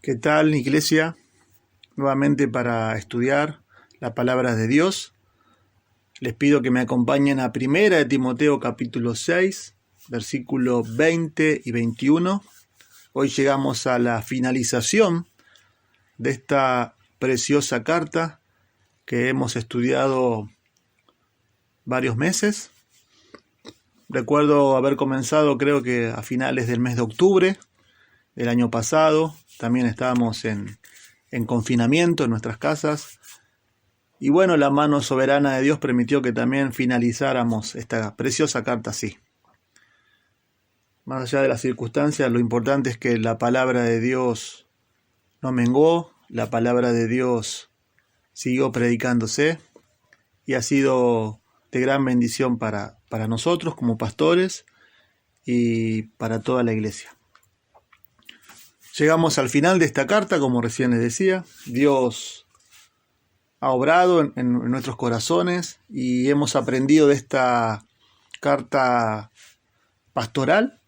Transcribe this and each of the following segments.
¿Qué tal, iglesia? Nuevamente para estudiar la palabra de Dios. Les pido que me acompañen a 1 de Timoteo capítulo 6, versículos 20 y 21. Hoy llegamos a la finalización de esta preciosa carta que hemos estudiado varios meses. Recuerdo haber comenzado, creo que a finales del mes de octubre del año pasado. También estábamos en confinamiento en nuestras casas. Y bueno, la mano soberana de Dios permitió que también finalizáramos esta preciosa carta así. Más allá de las circunstancias, lo importante es que la palabra de Dios no menguó, la palabra de Dios siguió predicándose y ha sido de gran bendición para nosotros como pastores y para toda la iglesia. Llegamos al final de esta carta, como recién les decía. Dios ha obrado en nuestros corazones y hemos aprendido de esta carta pastoral,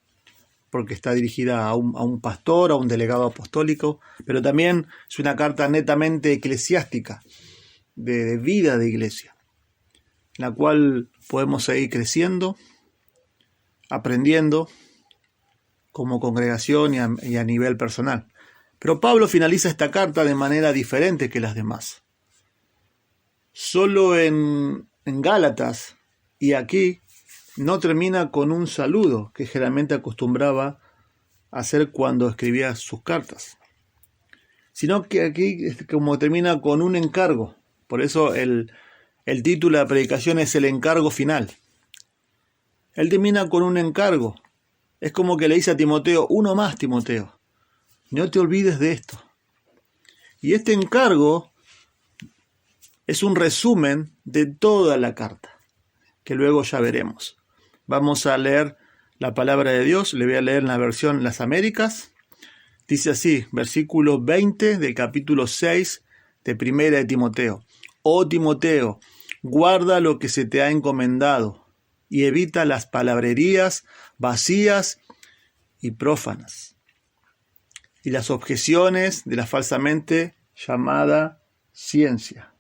porque está dirigida a un pastor, a un delegado apostólico, pero también es una carta netamente eclesiástica, de vida de iglesia, en la cual podemos seguir creciendo, aprendiendo, como congregación y a nivel personal. Pero Pablo finaliza esta carta de manera diferente que las demás. Solo en Gálatas y aquí no termina con un saludo que generalmente acostumbraba a hacer cuando escribía sus cartas, sino que aquí es como termina con un encargo. Por eso el título de la predicación es el encargo final. Él termina con un encargo. Es como que le dice a Timoteo, uno más, Timoteo, no te olvides de esto. Y este encargo es un resumen de toda la carta, que luego ya veremos. Vamos a leer la palabra de Dios, le voy a leer en la versión Las Américas. Dice así, versículo 20 del capítulo 6 de 1 de Timoteo. Oh Timoteo, guarda lo que se te ha encomendado y evita las palabrerías vacías y prófanas, y las objeciones de la falsamente llamada ciencia,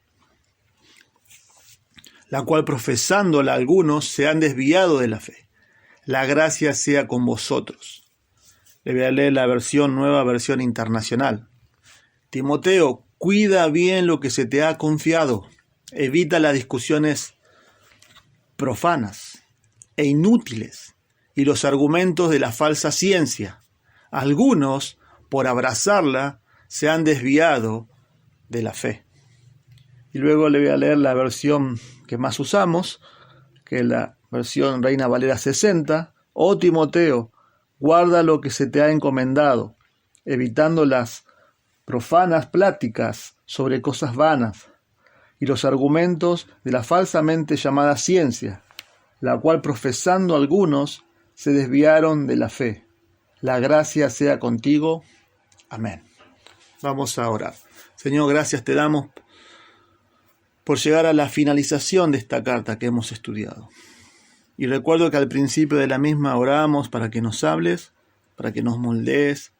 la cual profesándola algunos se han desviado de la fe. La gracia sea con vosotros. Le voy a leer la nueva versión internacional. Timoteo, cuida bien lo que se te ha confiado. Evita las discusiones profanas e inútiles y los argumentos de la falsa ciencia. Algunos, por abrazarla, se han desviado de la fe. Y luego le voy a leer la versión que más usamos, que es la versión Reina Valera 60. Oh Timoteo, guarda lo que se te ha encomendado, evitando las profanas pláticas sobre cosas vanas y los argumentos de la falsamente llamada ciencia, la cual profesando algunos se desviaron de la fe. La gracia sea contigo. Amén. Vamos a orar. Señor, gracias te damos por llegar a la finalización de esta carta que hemos estudiado. Y recuerdo que al principio de la misma oramos para que nos hables, para que nos moldees,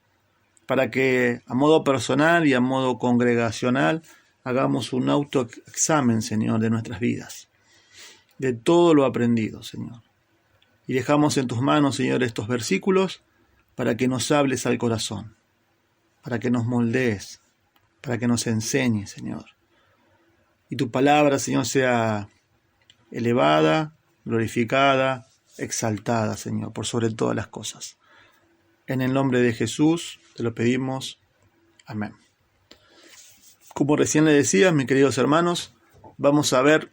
para que a modo personal y a modo congregacional hagamos un autoexamen, Señor, de nuestras vidas, de todo lo aprendido, Señor. Y dejamos en tus manos, Señor, estos versículos para que nos hables al corazón, para que nos moldees, para que nos enseñes, Señor. Y tu palabra, Señor, sea elevada, glorificada, exaltada, Señor, por sobre todas las cosas. En el nombre de Jesús te lo pedimos. Amén. Como recién le decía, mis queridos hermanos, vamos a ver,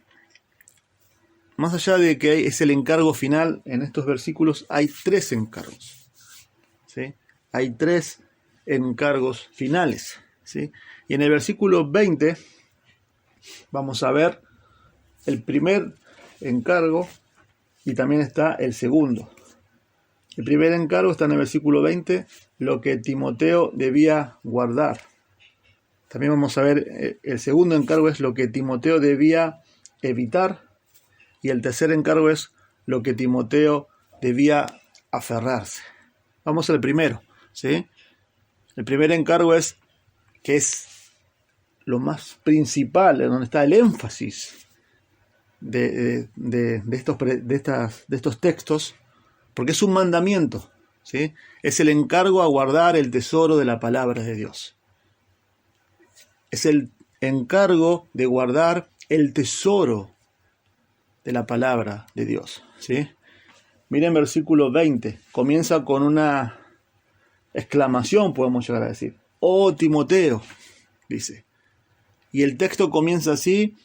más allá de que es el encargo final, en estos versículos hay 3 encargos, ¿sí? Hay 3 encargos finales, ¿sí? Y en el versículo 20 vamos a ver el primer encargo y también está el segundo. El primer encargo está en el versículo 20, lo que Timoteo debía guardar. También vamos a ver el segundo encargo es lo que Timoteo debía evitar. Y el tercer encargo es lo que Timoteo debía aferrarse. Vamos al primero, ¿sí? El primer encargo es que es lo más principal, en donde está el énfasis de estos textos, porque es un mandamiento, ¿sí? Es el encargo a guardar el tesoro de la palabra de Dios. Es el encargo de guardar el tesoro de la palabra de Dios, ¿sí? Miren versículo 20, comienza con una exclamación, podemos llegar a decir. Oh Timoteo, dice. Y el texto comienza así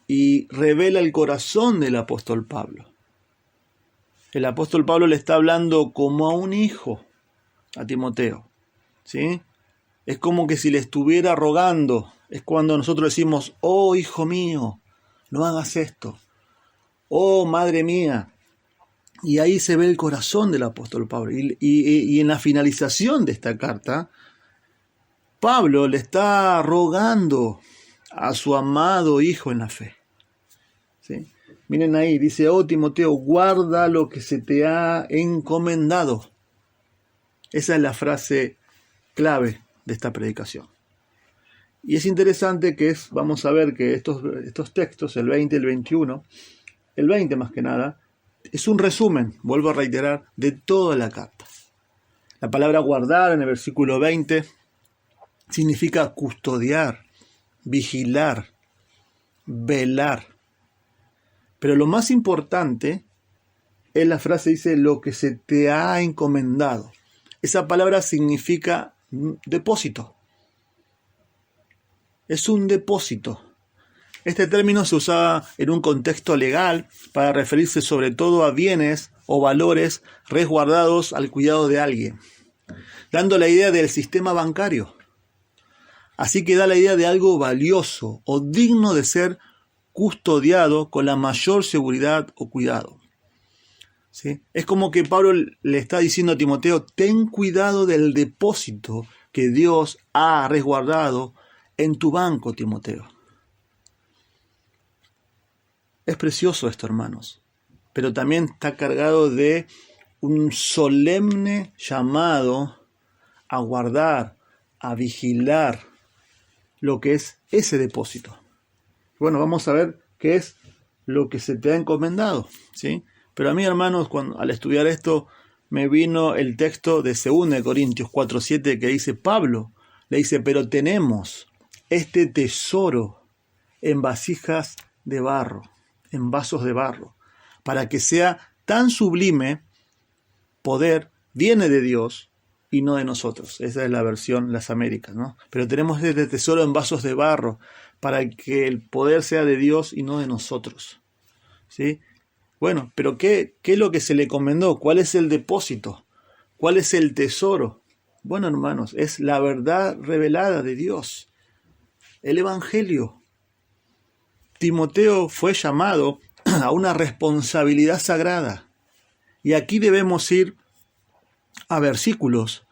y revela el corazón del apóstol Pablo. El apóstol Pablo le está hablando como a un hijo a Timoteo, ¿sí? Es como que si le estuviera rogando. Es cuando nosotros decimos, oh hijo mío, no hagas esto. Oh madre mía. Y ahí se ve el corazón del apóstol Pablo. Y en la finalización de esta carta, Pablo le está rogando a su amado hijo en la fe, ¿sí? Miren ahí, dice, oh Timoteo, guarda lo que se te ha encomendado. Esa es la frase clave de esta predicación. Y es interesante que vamos a ver que estos textos, el 20 y el 21, el 20 más que nada, es un resumen, vuelvo a reiterar, de toda la carta. La palabra guardar en el versículo 20 significa custodiar, vigilar, velar. Pero lo más importante es la frase, dice, lo que se te ha encomendado. Esa palabra significa depósito. Es un depósito. Este término se usaba en un contexto legal para referirse sobre todo a bienes o valores resguardados al cuidado de alguien, dando la idea del sistema bancario. Así que da la idea de algo valioso o digno de ser custodiado con la mayor seguridad o cuidado, ¿sí? Es como que Pablo le está diciendo a Timoteo, ten cuidado del depósito que Dios ha resguardado en tu banco, Timoteo. Es precioso esto, hermanos, pero también está cargado de un solemne llamado a guardar, a vigilar lo que es ese depósito. Bueno, vamos a ver qué es lo que se te ha encomendado, ¿sí? Pero a mí, hermanos, al estudiar esto, me vino el texto de 2 Corintios 4:7 que dice, Pablo le dice, pero tenemos este tesoro en vasijas de barro, en vasos de barro, para que sea tan sublime poder, viene de Dios y no de nosotros. Esa es la versión Las Américas, ¿no? Pero tenemos este tesoro en vasos de barro, para que el poder sea de Dios y no de nosotros, ¿sí? Bueno, pero ¿qué es lo que se le encomendó? ¿Cuál es el depósito? ¿Cuál es el tesoro? Bueno, hermanos, es la verdad revelada de Dios, el Evangelio. Timoteo fue llamado a una responsabilidad sagrada. Y aquí debemos ir a versículos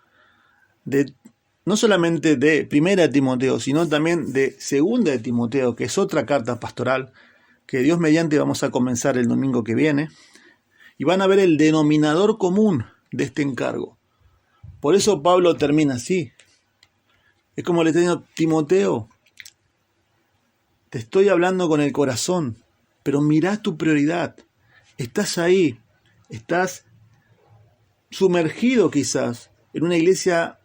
no solamente de 1 Timoteo, sino también de 2 Timoteo, que es otra carta pastoral, que Dios mediante vamos a comenzar el domingo que viene, y van a ver el denominador común de este encargo. Por eso Pablo termina así. Es como le está diciendo, Timoteo, te estoy hablando con el corazón, pero mirá tu prioridad. Estás ahí, estás sumergido quizás en una iglesia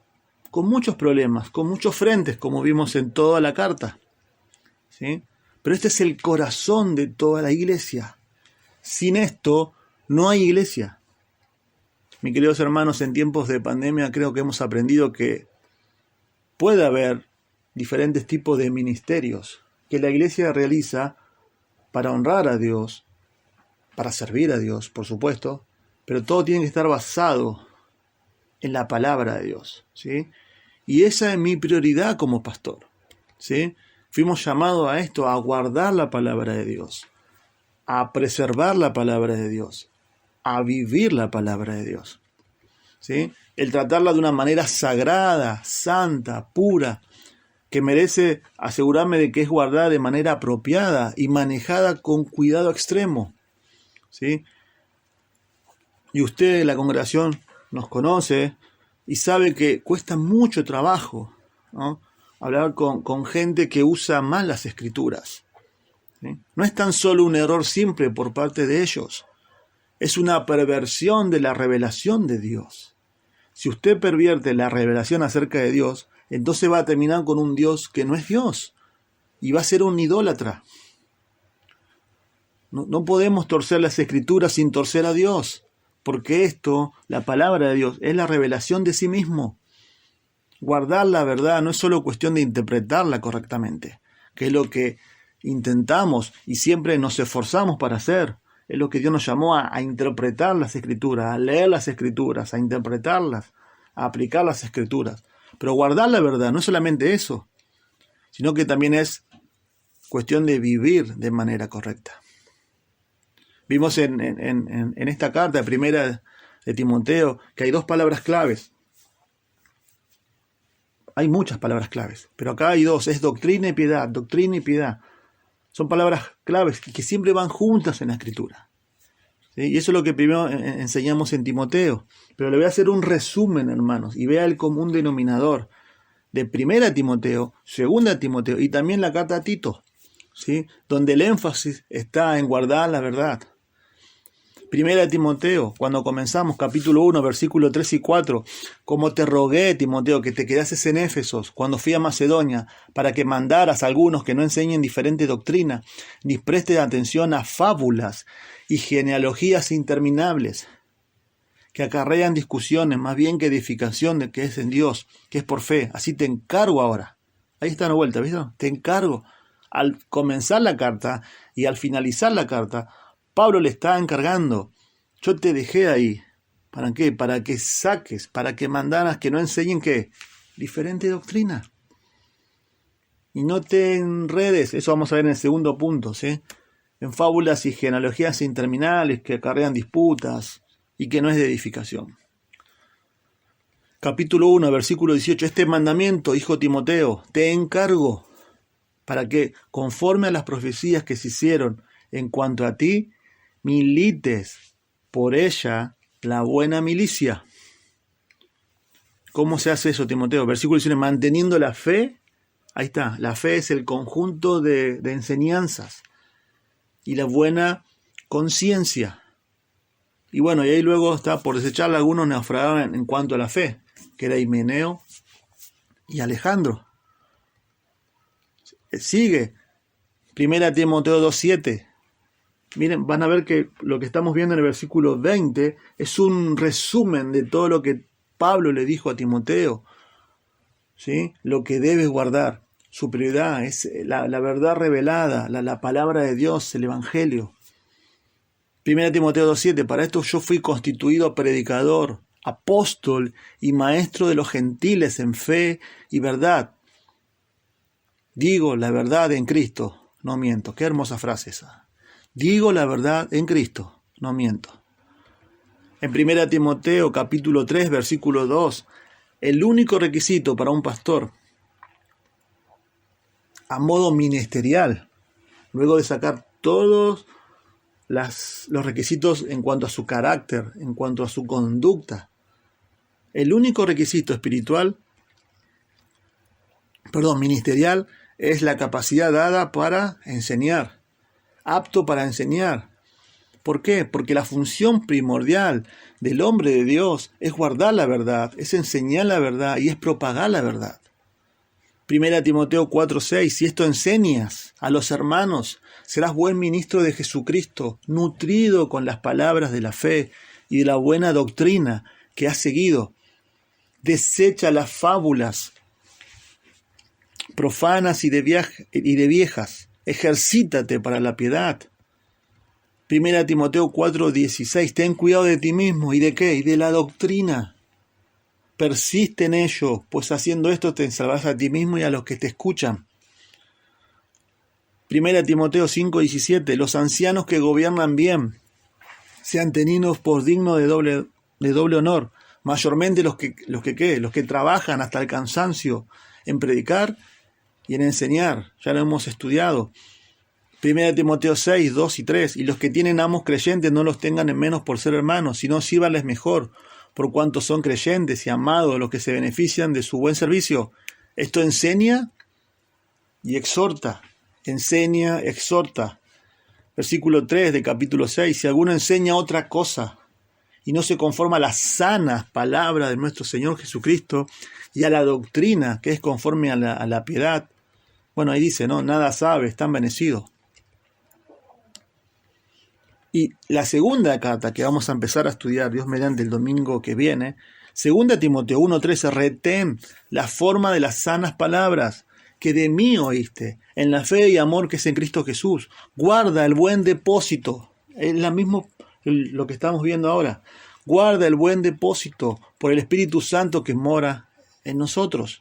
con muchos problemas, con muchos frentes, como vimos en toda la carta, ¿sí? Pero este es el corazón de toda la iglesia. Sin esto no hay iglesia. Mis queridos hermanos, en tiempos de pandemia creo que hemos aprendido que puede haber diferentes tipos de ministerios que la iglesia realiza para honrar a Dios, para servir a Dios, por supuesto, pero todo tiene que estar basado en la palabra de Dios, ¿sí? Y esa es mi prioridad como pastor, ¿sí? Fuimos llamados a esto, a guardar la palabra de Dios, a preservar la palabra de Dios, a vivir la palabra de Dios, ¿sí? El tratarla de una manera sagrada, santa, pura, que merece asegurarme de que es guardada de manera apropiada y manejada con cuidado extremo, ¿sí? Y usted, la congregación, nos conoce y sabe que cuesta mucho trabajo, ¿no?, hablar con gente que usa mal las escrituras. ¿Sí? No es tan solo un error simple por parte de ellos, es una perversión de la revelación de Dios. Si usted pervierte la revelación acerca de Dios, entonces va a terminar con un Dios que no es Dios y va a ser un idólatra. No podemos torcer las escrituras sin torcer a Dios, porque esto, la palabra de Dios, es la revelación de sí mismo. Guardar la verdad no es solo cuestión de interpretarla correctamente, que es lo que intentamos y siempre nos esforzamos para hacer. Es lo que Dios nos llamó a interpretar las escrituras, a leer las escrituras, a interpretarlas, a aplicar las escrituras. Pero guardar la verdad no es solamente eso, sino que también es cuestión de vivir de manera correcta. Vimos en esta carta primera de Timoteo que hay dos palabras claves. Hay muchas palabras claves, pero acá hay dos, es doctrina y piedad, doctrina y piedad. Son palabras claves que siempre van juntas en la Escritura. ¿Sí? Y eso es lo que primero enseñamos en Timoteo. Pero le voy a hacer un resumen, hermanos, y vea el común denominador de 1 Timoteo, 2 Timoteo y también la carta a Tito, ¿sí? Donde el énfasis está en guardar la verdad. 1 Timoteo, cuando comenzamos, capítulo 1, versículo 3 y 4, como te rogué, Timoteo, que te quedases en Éfesos cuando fui a Macedonia, para que mandaras a algunos que no enseñen diferente doctrina, ni presten atención a fábulas y genealogías interminables, que acarrean discusiones más bien que edificación de que es en Dios, que es por fe. Así te encargo ahora. Ahí está la vuelta, ¿viste? Te encargo. Al comenzar la carta y al finalizar la carta, Pablo le está encargando, yo te dejé ahí, ¿para qué? Para que saques, para que mandaras que no enseñen ¿qué? Diferente doctrina. Y no te enredes, eso vamos a ver en el segundo punto, ¿sí? En fábulas y genealogías interminables que acarrean disputas y que no es de edificación. Capítulo 1, versículo 18, este mandamiento, hijo Timoteo, te encargo, para que, conforme a las profecías que se hicieron en cuanto a ti, milites por ella la buena milicia. ¿Cómo se hace eso, Timoteo? Versículo 19, manteniendo la fe. Ahí está, la fe es el conjunto de enseñanzas y la buena conciencia. Y bueno, y ahí luego está por desecharla algunos naufragaban en cuanto a la fe, que era Himeneo y Alejandro. Sigue, 1 Timoteo 2:7. Miren, van a ver que lo que estamos viendo en el versículo 20 es un resumen de todo lo que Pablo le dijo a Timoteo, ¿sí? Lo que debes guardar. Su prioridad es la verdad revelada, la palabra de Dios, el Evangelio. 1 Timoteo 2:7, para esto yo fui constituido predicador, apóstol y maestro de los gentiles en fe y verdad. Digo la verdad en Cristo, no miento. Qué hermosa frase esa. Digo la verdad en Cristo, no miento. En 1 Timoteo capítulo 3, versículo 2, el único requisito para un pastor, a modo ministerial, luego de sacar todos los requisitos en cuanto a su carácter, en cuanto a su conducta, el único requisito ministerial, es la capacidad dada para enseñar. Apto para enseñar. ¿Por qué? Porque la función primordial del hombre de Dios es guardar la verdad, es enseñar la verdad y es propagar la verdad. 1 Timoteo 4:6, si esto enseñas a los hermanos, serás buen ministro de Jesucristo, nutrido con las palabras de la fe y de la buena doctrina que has seguido. Desecha las fábulas profanas y de viejas. Ejercítate para la piedad. 1 Timoteo 4:16. Ten cuidado de ti mismo. ¿Y de qué? Y de la doctrina. Persiste en ello, pues haciendo esto te salvarás a ti mismo y a los que te escuchan. 1 Timoteo 5:17. Los ancianos que gobiernan bien sean tenidos por dignos de doble honor, mayormente los que trabajan hasta el cansancio en predicar y en enseñar. Ya lo hemos estudiado. 1 Timoteo 6, 2 y 3. Y los que tienen amos creyentes no los tengan en menos por ser hermanos, sino sírvanles mejor, por cuanto son creyentes y amados los que se benefician de su buen servicio. Esto enseña y exhorta. Enseña, exhorta. Versículo 3 de capítulo 6. Si alguno enseña otra cosa y no se conforma a las sanas palabras de nuestro Señor Jesucristo y a la doctrina que es conforme a la piedad, bueno, ahí dice, ¿no? Nada sabe, está envanecido. Y la segunda carta que vamos a empezar a estudiar, Dios mediante, el domingo que viene, 2 Timoteo 1:13, retén la forma de las sanas palabras que de mí oíste, en la fe y amor que es en Cristo Jesús. Guarda el buen depósito. Es lo que estamos viendo ahora. Guarda el buen depósito por el Espíritu Santo que mora en nosotros.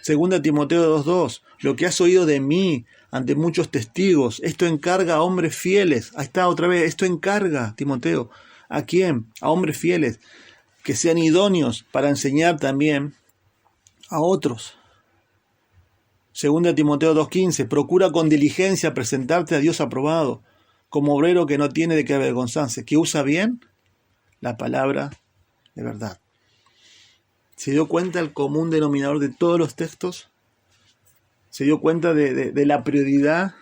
2 Timoteo 2:2, lo que has oído de mí ante muchos testigos, esto encarga a hombres fieles. Ahí está otra vez, esto encarga, Timoteo. ¿A quién? A hombres fieles, que sean idóneos para enseñar también a otros. 2 Timoteo 2:15, procura con diligencia presentarte a Dios aprobado, como obrero que no tiene de qué avergonzarse, que usa bien la palabra de verdad. ¿Se dio cuenta el común denominador de todos los textos? ¿Se dio cuenta de la prioridad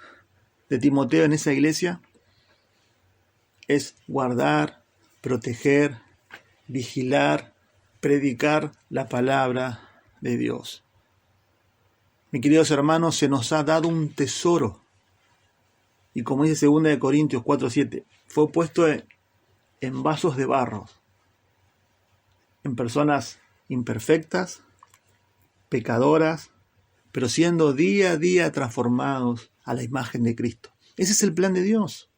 de Timoteo en esa iglesia? Es guardar, proteger, vigilar, predicar la palabra de Dios. Mis queridos hermanos, se nos ha dado un tesoro. Y como dice 2 Corintios 4:7, fue puesto en vasos de barro, en personas imperfectas, pecadoras, pero siendo día a día transformados a la imagen de Cristo. Ese es el plan de Dios.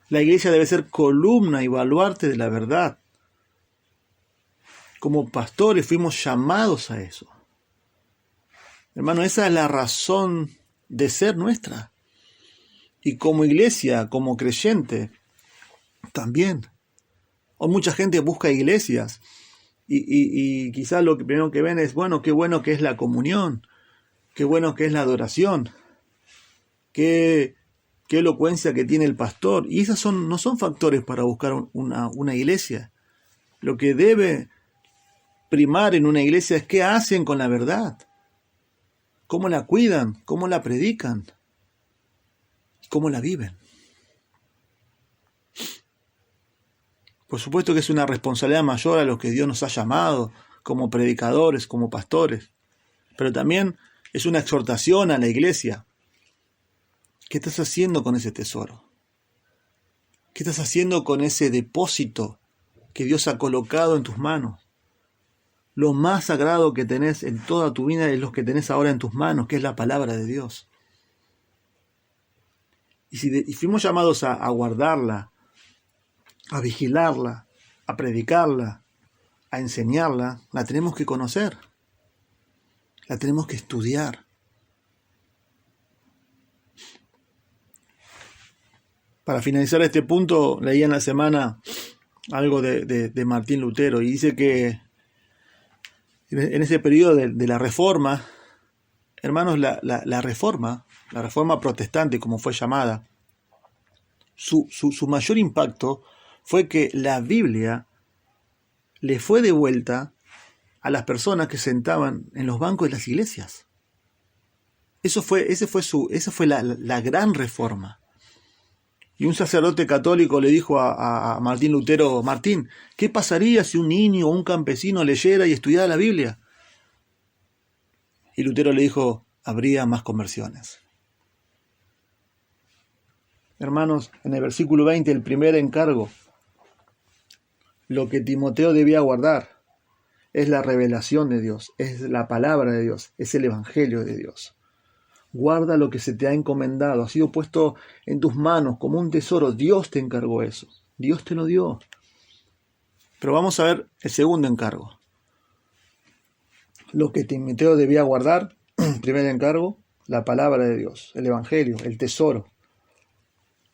La iglesia debe ser columna y baluarte de la verdad. Como pastores fuimos llamados a eso. Hermano, esa es la razón de ser nuestra. Y como iglesia, como creyente, también. Hoy mucha gente busca iglesias y quizás lo primero que ven es, bueno, qué bueno que es la comunión, qué bueno que es la adoración, qué elocuencia que tiene el pastor. Y esos no son factores para buscar una iglesia. Lo que debe primar en una iglesia es qué hacen con la verdad, cómo la cuidan, cómo la predican, cómo la viven. Por supuesto que es una responsabilidad mayor a los que Dios nos ha llamado como predicadores, como pastores, pero también es una exhortación a la iglesia. ¿Qué estás haciendo con ese tesoro? ¿Qué estás haciendo con ese depósito que Dios ha colocado en tus manos? Lo más sagrado que tenés en toda tu vida es lo que tenés ahora en tus manos, que es la palabra de Dios. Y fuimos llamados a guardarla, a vigilarla, a predicarla, a enseñarla, la tenemos que conocer, la tenemos que estudiar. Para finalizar este punto, leí en la semana algo de Martín Lutero y dice que en ese periodo de la Reforma, hermanos, la Reforma protestante, como fue llamada, su mayor impacto fue que la Biblia le fue devuelta a las personas que sentaban en los bancos de las iglesias. Esa fue la gran reforma. Y un sacerdote católico le dijo a Martín Lutero, Martín, ¿qué pasaría si un niño o un campesino leyera y estudiara la Biblia? Y Lutero le dijo, habría más conversiones. Hermanos, en el versículo 20, el primer encargo, lo que Timoteo debía guardar es la revelación de Dios, es la palabra de Dios, es el evangelio de Dios. Guarda lo que se te ha encomendado, ha sido puesto en tus manos como un tesoro. Dios te encargó eso, Dios te lo dio. Pero vamos a ver el segundo encargo. Lo que Timoteo debía guardar, primer encargo, la palabra de Dios, el evangelio, el tesoro.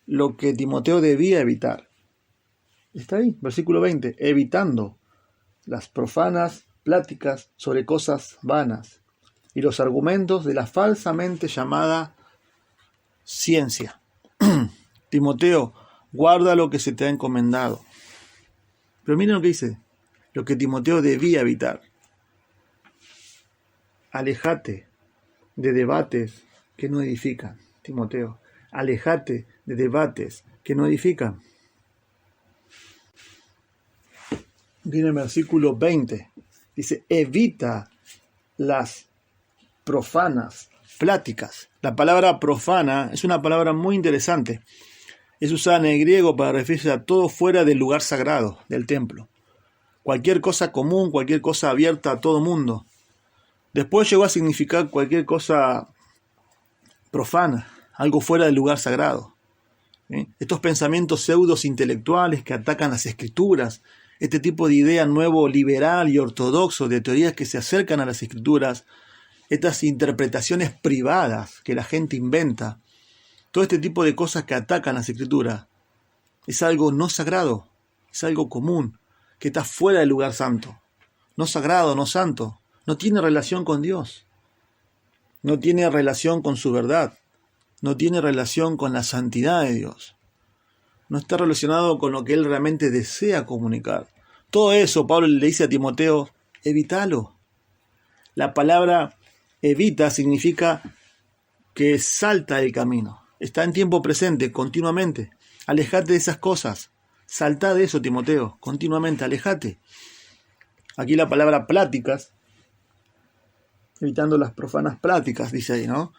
Lo que Timoteo debía evitar. Está ahí, versículo 20, evitando las profanas pláticas sobre cosas vanas y los argumentos de la falsamente llamada ciencia. Timoteo, guarda lo que se te ha encomendado. Pero miren lo que dice, lo que Timoteo debía evitar. Alejate de debates que no edifican, Timoteo. Alejate de debates que no edifican. Viene el versículo 20. Dice, evita las profanas pláticas. La palabra profana es una palabra muy interesante. Es usada en el griego para referirse a todo fuera del lugar sagrado, del templo. Cualquier cosa común, cualquier cosa abierta a todo mundo. Después llegó a significar cualquier cosa profana, algo fuera del lugar sagrado. ¿Sí? Estos pensamientos pseudos intelectuales que atacan las escrituras, este tipo de idea nuevo liberal y ortodoxo de teorías que se acercan a las escrituras, estas interpretaciones privadas que la gente inventa, todo este tipo de cosas que atacan las escrituras, es algo no sagrado, es algo común, que está fuera del lugar santo. No sagrado, no santo, no tiene relación con Dios, no tiene relación con su verdad, no tiene relación con la santidad de Dios, no está relacionado con lo que Él realmente desea comunicar. Todo eso, Pablo le dice a Timoteo, evítalo. La palabra evita significa que salta del camino, está en tiempo presente, continuamente. Alejate de esas cosas, salta de eso, Timoteo, continuamente, alejate. Aquí la palabra pláticas, evitando las profanas pláticas, dice ahí, ¿no?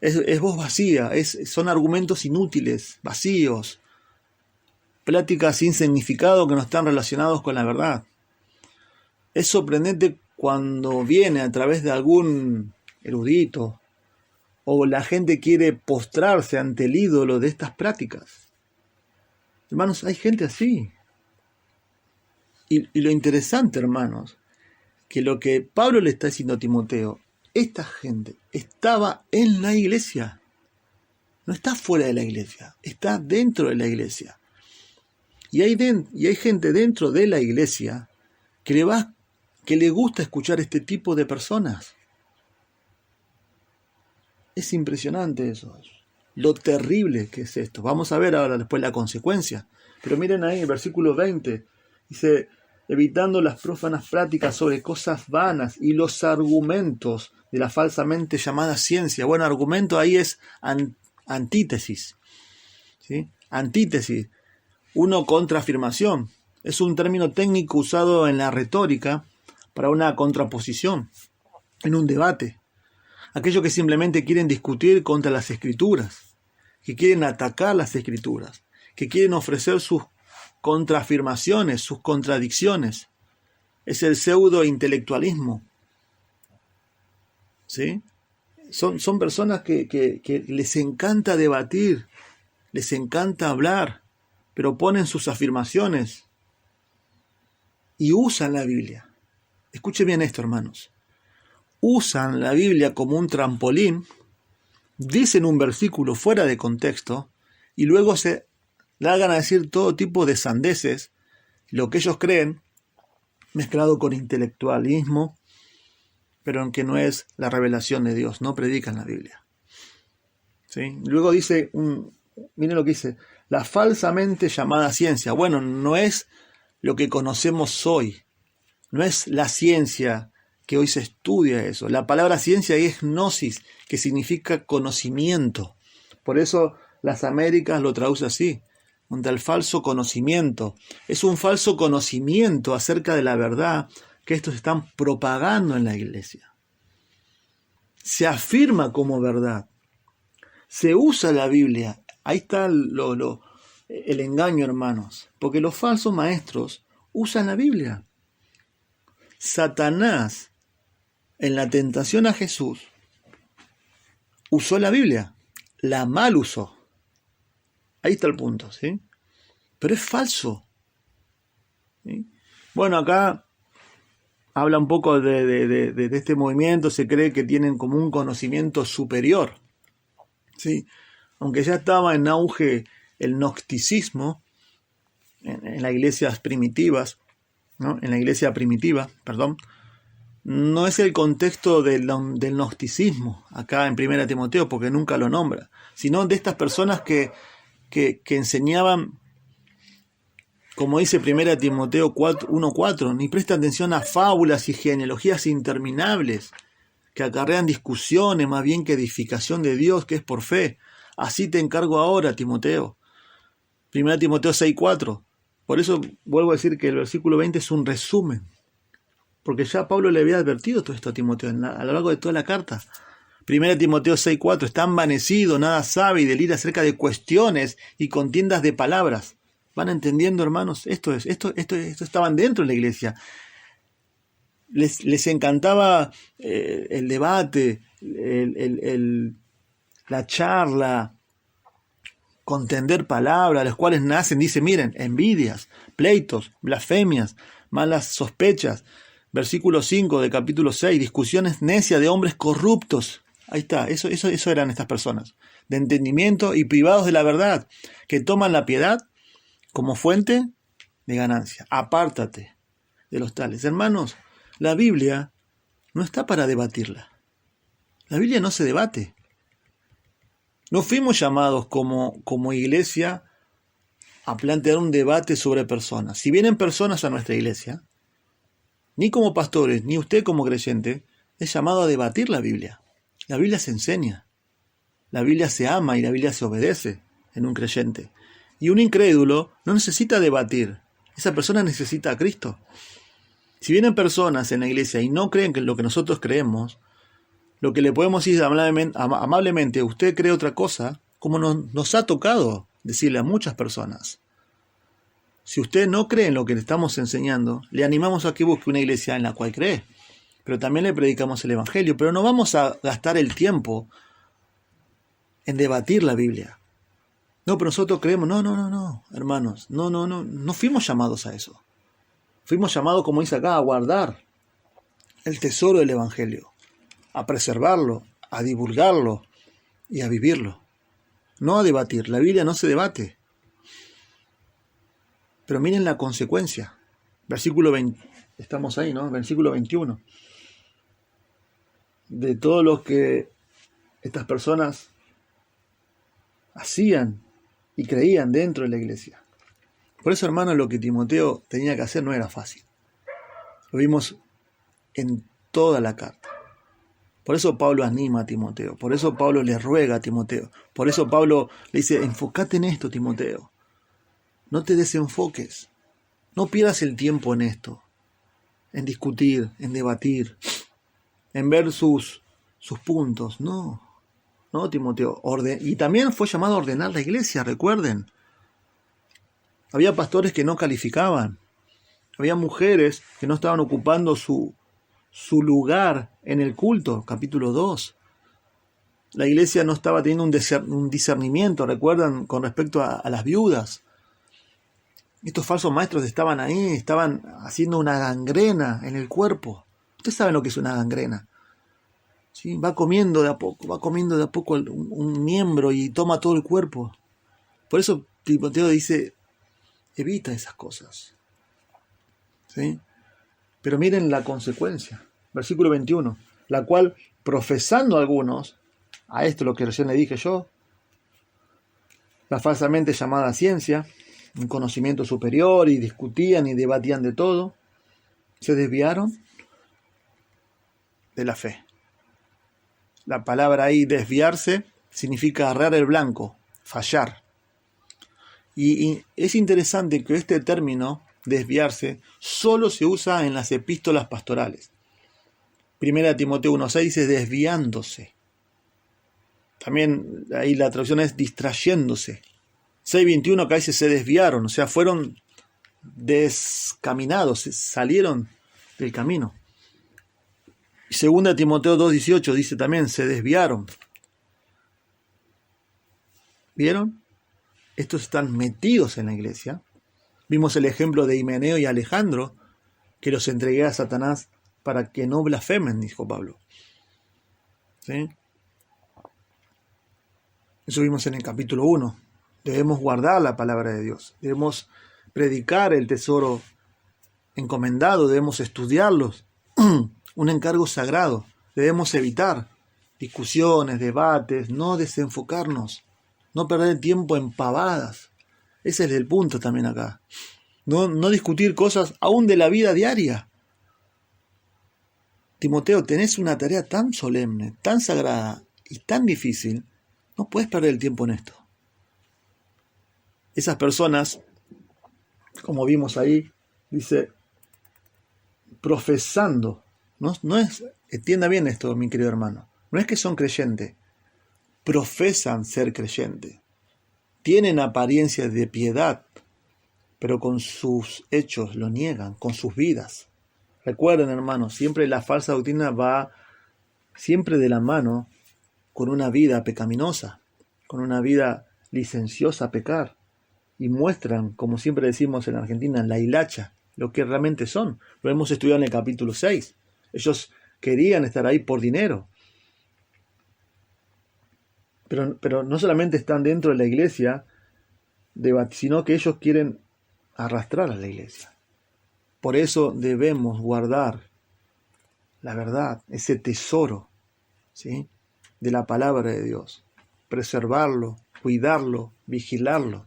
Es voz vacía, son argumentos inútiles, vacíos, pláticas sin significado que no están relacionados con la verdad. Es sorprendente cuando viene a través de algún erudito o la gente quiere postrarse ante el ídolo de estas prácticas. Hermanos, hay gente así. Y lo interesante, hermanos, que lo que Pablo le está diciendo a Timoteo, esta gente estaba en la iglesia. No está fuera de la iglesia, está dentro de la iglesia. Y hay gente dentro de la iglesia que le gusta escuchar este tipo de personas. Es impresionante eso. Lo terrible que es esto. Vamos a ver ahora después la consecuencia. Pero miren ahí el versículo 20. Dice, evitando las profanas prácticas sobre cosas vanas y los argumentos de la falsamente llamada ciencia. Bueno, argumento ahí es antítesis. ¿Sí? Antítesis. Uno contra afirmación. Es un término técnico usado en la retórica para una contraposición, en un debate. Aquellos que simplemente quieren discutir contra las escrituras, que quieren atacar las escrituras, que quieren ofrecer sus contraafirmaciones, sus contradicciones. Es el pseudo-intelectualismo. ¿Sí? Son personas que les encanta debatir, les encanta hablar, pero ponen sus afirmaciones y usan la Biblia. Escuchen bien esto, hermanos. Usan la Biblia como un trampolín, dicen un versículo fuera de contexto y luego se largan a decir todo tipo de sandeces, lo que ellos creen, mezclado con intelectualismo, pero en que no es la revelación de Dios, no predican la Biblia. ¿Sí? Luego dice, miren lo que dice, la falsamente llamada ciencia. Bueno, no es lo que conocemos hoy, no es la ciencia que hoy se estudia eso. La palabra ciencia es gnosis, que significa conocimiento. Por eso las Américas lo traduce así, contra el falso conocimiento. Es un falso conocimiento acerca de la verdad que estos están propagando en la iglesia. Se afirma como verdad. Se usa la Biblia. Ahí está el engaño, hermanos. Porque los falsos maestros usan la Biblia. Satanás, en la tentación a Jesús, usó la Biblia. La mal usó. Ahí está el punto, ¿sí? Pero es falso. ¿Sí? Bueno, acá habla un poco de este movimiento, se cree que tienen como un conocimiento superior. ¿Sí? Aunque ya estaba en auge el gnosticismo en las iglesias primitivas, ¿no? En la iglesia primitiva, perdón, no es el contexto del gnosticismo acá en 1 Timoteo, porque nunca lo nombra, sino de estas personas que enseñaban, como dice 1 Timoteo 1:4, ni presta atención a fábulas y genealogías interminables que acarrean discusiones más bien que edificación de Dios, que es por fe. Así te encargo ahora, Timoteo. 1 Timoteo 6:4. Por eso vuelvo a decir que el versículo 20 es un resumen, porque ya Pablo le había advertido todo esto a Timoteo a lo largo de toda la carta. 1 Timoteo 6:4. Está envanecido, nada sabe y delira acerca de cuestiones y contiendas de palabras. ¿Van entendiendo, hermanos? Esto estaban dentro de la iglesia. Les encantaba el debate, la charla, contender palabras, las cuales nacen, dice, miren, envidias, pleitos, blasfemias, malas sospechas. Versículo 5 del capítulo 6, discusiones necias de hombres corruptos. Ahí está, eso eran estas personas, de entendimiento y privados de la verdad, que toman la piedad como fuente de ganancia. Apártate de los tales. Hermanos, la Biblia no está para debatirla. La Biblia no se debate. No fuimos llamados como iglesia a plantear un debate sobre personas. Si vienen personas a nuestra iglesia, ni como pastores, ni usted como creyente, es llamado a debatir la Biblia. La Biblia se enseña. La Biblia se ama y la Biblia se obedece en un creyente. Y un incrédulo no necesita debatir. Esa persona necesita a Cristo. Si vienen personas en la iglesia y no creen en lo que nosotros creemos, lo que le podemos decir amablemente, usted cree otra cosa, como nos ha tocado decirle a muchas personas. Si usted no cree en lo que le estamos enseñando, le animamos a que busque una iglesia en la cual cree. Pero también le predicamos el Evangelio. Pero no vamos a gastar el tiempo en debatir la Biblia. No, pero nosotros creemos. No, hermanos. No fuimos llamados a eso. Fuimos llamados, como dice acá, a guardar el tesoro del Evangelio, a preservarlo, a divulgarlo y a vivirlo. No a debatir. La Biblia no se debate. Pero miren la consecuencia. Versículo 20. Estamos ahí, ¿no? Versículo 21. De todo lo que estas personas hacían y creían dentro de la iglesia. Por eso, hermano, lo que Timoteo tenía que hacer no era fácil. Lo vimos en toda la carta. Por eso Pablo anima a Timoteo. Por eso Pablo le ruega a Timoteo. Por eso Pablo le dice, enfócate en esto, Timoteo. No te desenfoques. No pierdas el tiempo en esto. En discutir, en debatir, en ver sus puntos. No, Timoteo. Y también fue llamado a ordenar la iglesia, recuerden. Había pastores que no calificaban. Había mujeres que no estaban ocupando su lugar en el culto, capítulo 2. La iglesia no estaba teniendo un discernimiento, recuerdan, con respecto a las viudas. Estos falsos maestros estaban ahí, estaban haciendo una gangrena en el cuerpo. Ustedes saben lo que es una gangrena. ¿Sí? Va comiendo de a poco un miembro y toma todo el cuerpo. Por eso Timoteo dice, evita esas cosas. ¿Sí? Pero miren la consecuencia. Versículo 21. La cual, profesando algunos, a esto lo que recién le dije yo, la falsamente llamada ciencia, un conocimiento superior, y discutían y debatían de todo, se desviaron de la fe. La palabra ahí, desviarse, significa arrear el blanco, fallar. Y es interesante que este término, desviarse, solo se usa en las epístolas pastorales. 1 Timoteo 1:6 dice desviándose. También ahí la traducción es distrayéndose. 6:21 acá dice se desviaron, o sea, fueron descaminados, salieron del camino. 2 Timoteo 2:18 dice también se desviaron. ¿Vieron? Estos están metidos en la iglesia. Vimos el ejemplo de Himeneo y Alejandro, que los entregué a Satanás para que no blasfemen, dijo Pablo. ¿Sí? Eso vimos en el capítulo 1. Debemos guardar la palabra de Dios. Debemos predicar el tesoro encomendado. Debemos estudiarlos. Un encargo sagrado. Debemos evitar discusiones, debates, no desenfocarnos, no perder tiempo en pavadas. Ese es el punto también acá. No discutir cosas aún de la vida diaria. Timoteo, tenés una tarea tan solemne, tan sagrada y tan difícil, no puedes perder el tiempo en esto. Esas personas, como vimos ahí, dice, profesando, no es, entienda bien esto, mi querido hermano, no es que son creyentes, profesan ser creyentes, tienen apariencia de piedad, pero con sus hechos lo niegan, con sus vidas. Recuerden, hermanos, siempre la falsa doctrina va siempre de la mano con una vida pecaminosa, con una vida licenciosa a pecar, y muestran, como siempre decimos en Argentina, la hilacha, lo que realmente son. Lo hemos estudiado en el capítulo 6. Ellos querían estar ahí por dinero. Pero no solamente están dentro de la iglesia, sino que ellos quieren arrastrar a la iglesia. Por eso debemos guardar la verdad, ese tesoro, ¿sí?, de la palabra de Dios. Preservarlo, cuidarlo, vigilarlo.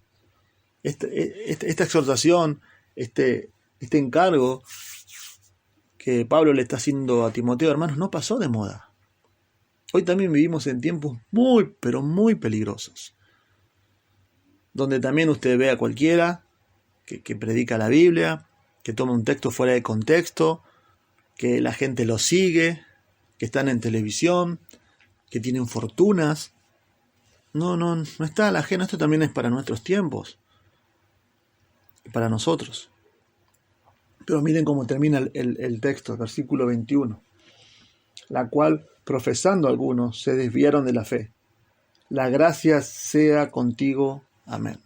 Esta exhortación, este encargo que Pablo le está haciendo a Timoteo, hermanos, no pasó de moda. Hoy también vivimos en tiempos muy, pero muy peligrosos, donde también usted ve a cualquiera que predica la Biblia, que toma un texto fuera de contexto, que la gente lo sigue, que están en televisión, que tienen fortunas. No está ajeno. Esto también es para nuestros tiempos, para nosotros. Pero miren cómo termina el texto, versículo 21. La cual, profesando algunos, se desviaron de la fe. La gracia sea contigo. Amén.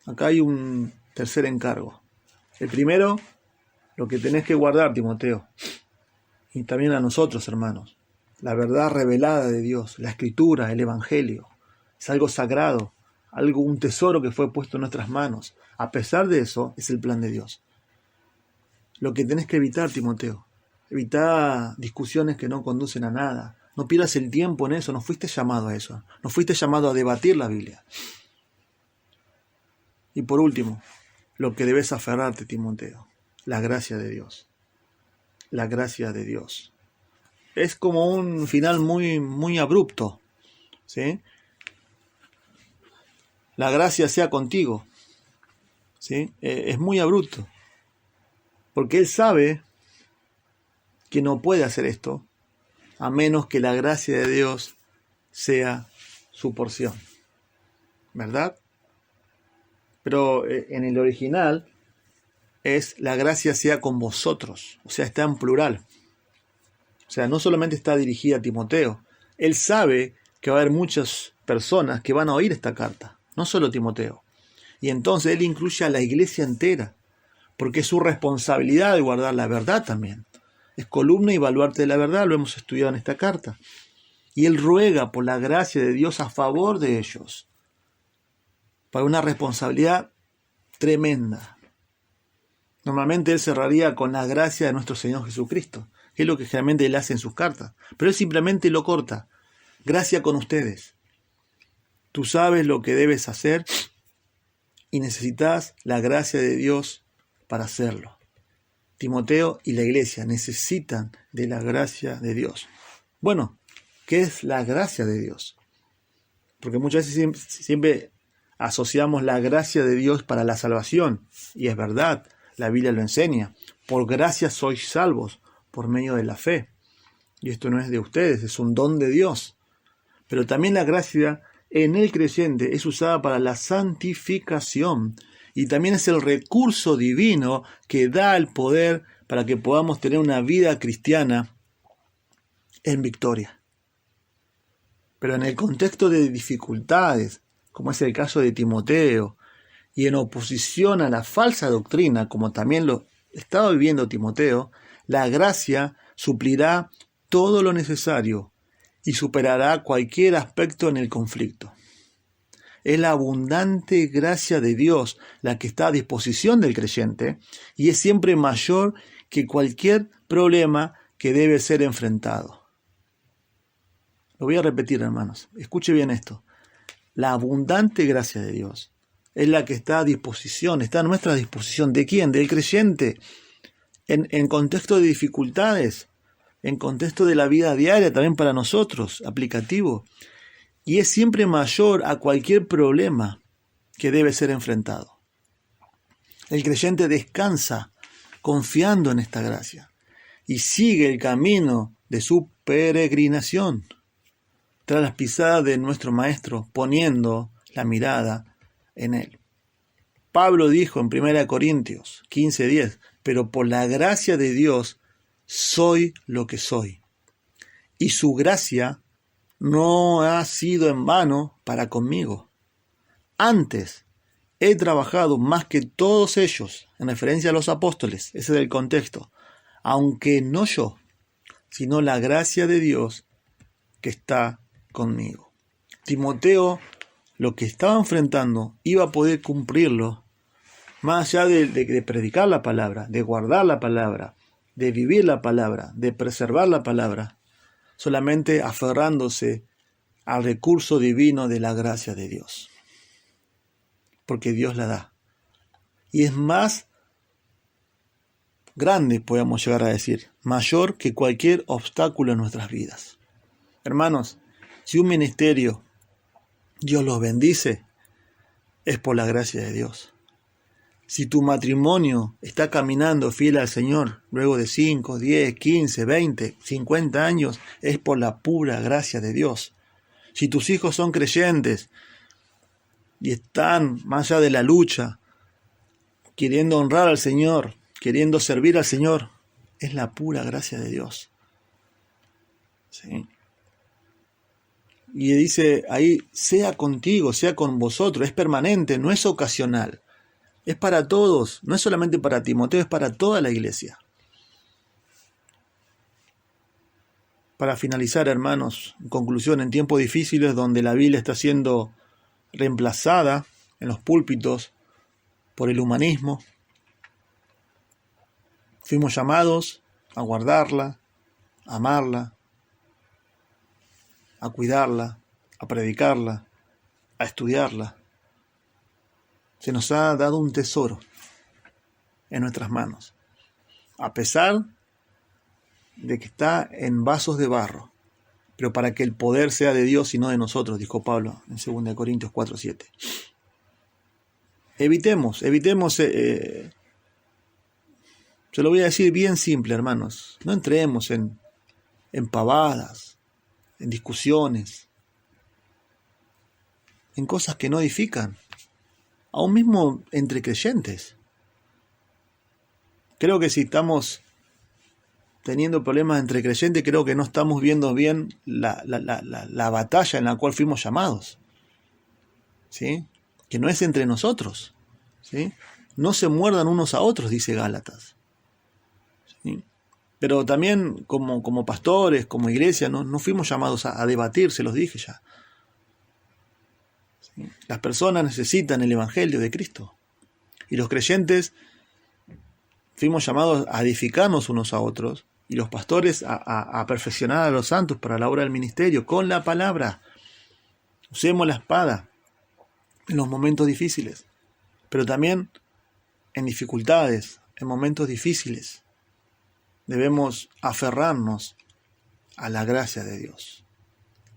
Acá hay un tercer encargo. El primero, lo que tenés que guardar, Timoteo, y también a nosotros, hermanos, la verdad revelada de Dios, la Escritura, el Evangelio, es algo sagrado, un tesoro que fue puesto en nuestras manos. A pesar de eso, es el plan de Dios. Lo que tenés que evitar, Timoteo, evita discusiones que no conducen a nada. No pierdas el tiempo en eso, no fuiste llamado a eso, no fuiste llamado a debatir la Biblia. Y por último, lo que debes aferrarte, Timoteo, la gracia de Dios. La gracia de Dios. Es como un final muy, muy abrupto, ¿sí? La gracia sea contigo, ¿sí? Es muy abrupto, porque Él sabe que no puede hacer esto a menos que la gracia de Dios sea su porción, ¿verdad? Pero en el original es la gracia sea con vosotros, o sea, está en plural. O sea, no solamente está dirigida a Timoteo, él sabe que va a haber muchas personas que van a oír esta carta, no solo Timoteo. Y entonces él incluye a la iglesia entera, porque es su responsabilidad de guardar la verdad también. Es columna y baluarte de la verdad, lo hemos estudiado en esta carta. Y él ruega por la gracia de Dios a favor de ellos, para una responsabilidad tremenda. Normalmente él cerraría con la gracia de nuestro Señor Jesucristo, que es lo que generalmente él hace en sus cartas. Pero él simplemente lo corta. Gracia con ustedes. Tú sabes lo que debes hacer y necesitas la gracia de Dios para hacerlo. Timoteo y la iglesia necesitan de la gracia de Dios. Bueno, ¿qué es la gracia de Dios? Porque muchas veces siempre asociamos la gracia de Dios para la salvación. Y es verdad, la Biblia lo enseña. Por gracia sois salvos, por medio de la fe. Y esto no es de ustedes, es un don de Dios. Pero también la gracia en el creyente es usada para la santificación. Y también es el recurso divino que da el poder para que podamos tener una vida cristiana en victoria. Pero en el contexto de dificultades, como es el caso de Timoteo, y en oposición a la falsa doctrina, como también lo estaba viviendo Timoteo, la gracia suplirá todo lo necesario y superará cualquier aspecto en el conflicto. Es la abundante gracia de Dios la que está a disposición del creyente y es siempre mayor que cualquier problema que debe ser enfrentado. Lo voy a repetir, hermanos. Escuche bien esto. La abundante gracia de Dios es la que está a disposición, está a nuestra disposición. ¿De quién? Del creyente. En contexto de dificultades, en contexto de la vida diaria, también para nosotros, aplicativo, y es siempre mayor a cualquier problema que debe ser enfrentado. El creyente descansa confiando en esta gracia y sigue el camino de su peregrinación tras las pisadas de nuestro Maestro, poniendo la mirada en Él. Pablo dijo en 1 Corintios 15:10, pero por la gracia de Dios soy lo que soy, y su gracia no ha sido en vano para conmigo. Antes he trabajado más que todos ellos, en referencia a los apóstoles, ese es el contexto, aunque no yo, sino la gracia de Dios que está conmigo. Timoteo, lo que estaba enfrentando, iba a poder cumplirlo, más allá de predicar la palabra, de guardar la palabra, de vivir la palabra, de preservar la palabra, solamente aferrándose al recurso divino de la gracia de Dios. Porque Dios la da. Y es más grande, podemos llegar a decir, mayor que cualquier obstáculo en nuestras vidas. Hermanos, si un ministerio Dios los bendice, es por la gracia de Dios. Si tu matrimonio está caminando fiel al Señor, luego de 5, 10, 15, 20, 50 años, es por la pura gracia de Dios. Si tus hijos son creyentes y están más allá de la lucha, queriendo honrar al Señor, queriendo servir al Señor, es la pura gracia de Dios. ¿Sí? Y dice ahí, sea contigo, sea con vosotros, es permanente, no es ocasional. Es para todos, no es solamente para Timoteo, es para toda la iglesia. Para finalizar, hermanos, en conclusión, en tiempos difíciles donde la Biblia está siendo reemplazada en los púlpitos por el humanismo, fuimos llamados a guardarla, a amarla, a cuidarla, a predicarla, a estudiarla. Se nos ha dado un tesoro en nuestras manos, a pesar de que está en vasos de barro, pero para que el poder sea de Dios y no de nosotros, dijo Pablo en 2 Corintios 4:7. Evitemos, se lo voy a decir bien simple, hermanos, no entremos en pavadas, en discusiones, en cosas que no edifican, aún mismo entre creyentes. Creo que si estamos teniendo problemas entre creyentes, creo que no estamos viendo bien la batalla en la cual fuimos llamados, ¿sí? Que no es entre nosotros, ¿sí? No se muerdan unos a otros, dice Gálatas, ¿sí? Pero también como pastores, como iglesia, no fuimos llamados a debatir, se los dije ya. ¿Sí? Las personas necesitan el Evangelio de Cristo. Y los creyentes fuimos llamados a edificarnos unos a otros. Y los pastores a perfeccionar a los santos para la obra del ministerio con la palabra. Usemos la espada en los momentos difíciles, pero también en dificultades, en momentos difíciles. Debemos aferrarnos a la gracia de Dios,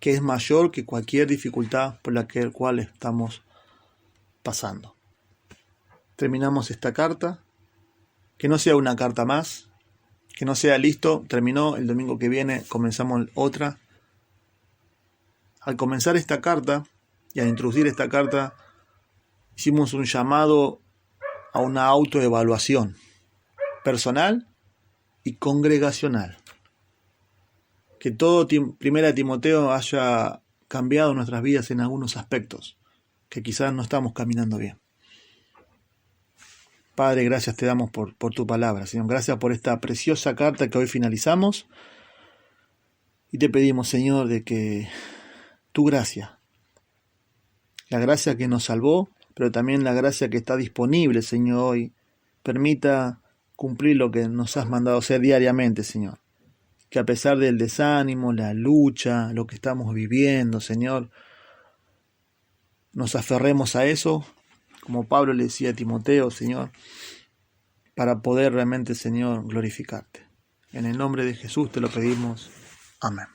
que es mayor que cualquier dificultad por la cual estamos pasando. Terminamos esta carta, que no sea una carta más, que no sea listo, terminó, el domingo que viene comenzamos otra. Al comenzar esta carta y al introducir esta carta, hicimos un llamado a una autoevaluación personal y congregacional. Que todo 1 Timoteo haya cambiado nuestras vidas en algunos aspectos, que quizás no estamos caminando bien. Padre, gracias te damos por tu palabra, Señor. Gracias por esta preciosa carta que hoy finalizamos. Y te pedimos, Señor, de que tu gracia, la gracia que nos salvó, pero también la gracia que está disponible, Señor, hoy, permita cumplir lo que nos has mandado hacer diariamente, Señor. Que a pesar del desánimo, la lucha, lo que estamos viviendo, Señor, nos aferremos a eso, como Pablo le decía a Timoteo, Señor, para poder realmente, Señor, glorificarte. En el nombre de Jesús te lo pedimos. Amén.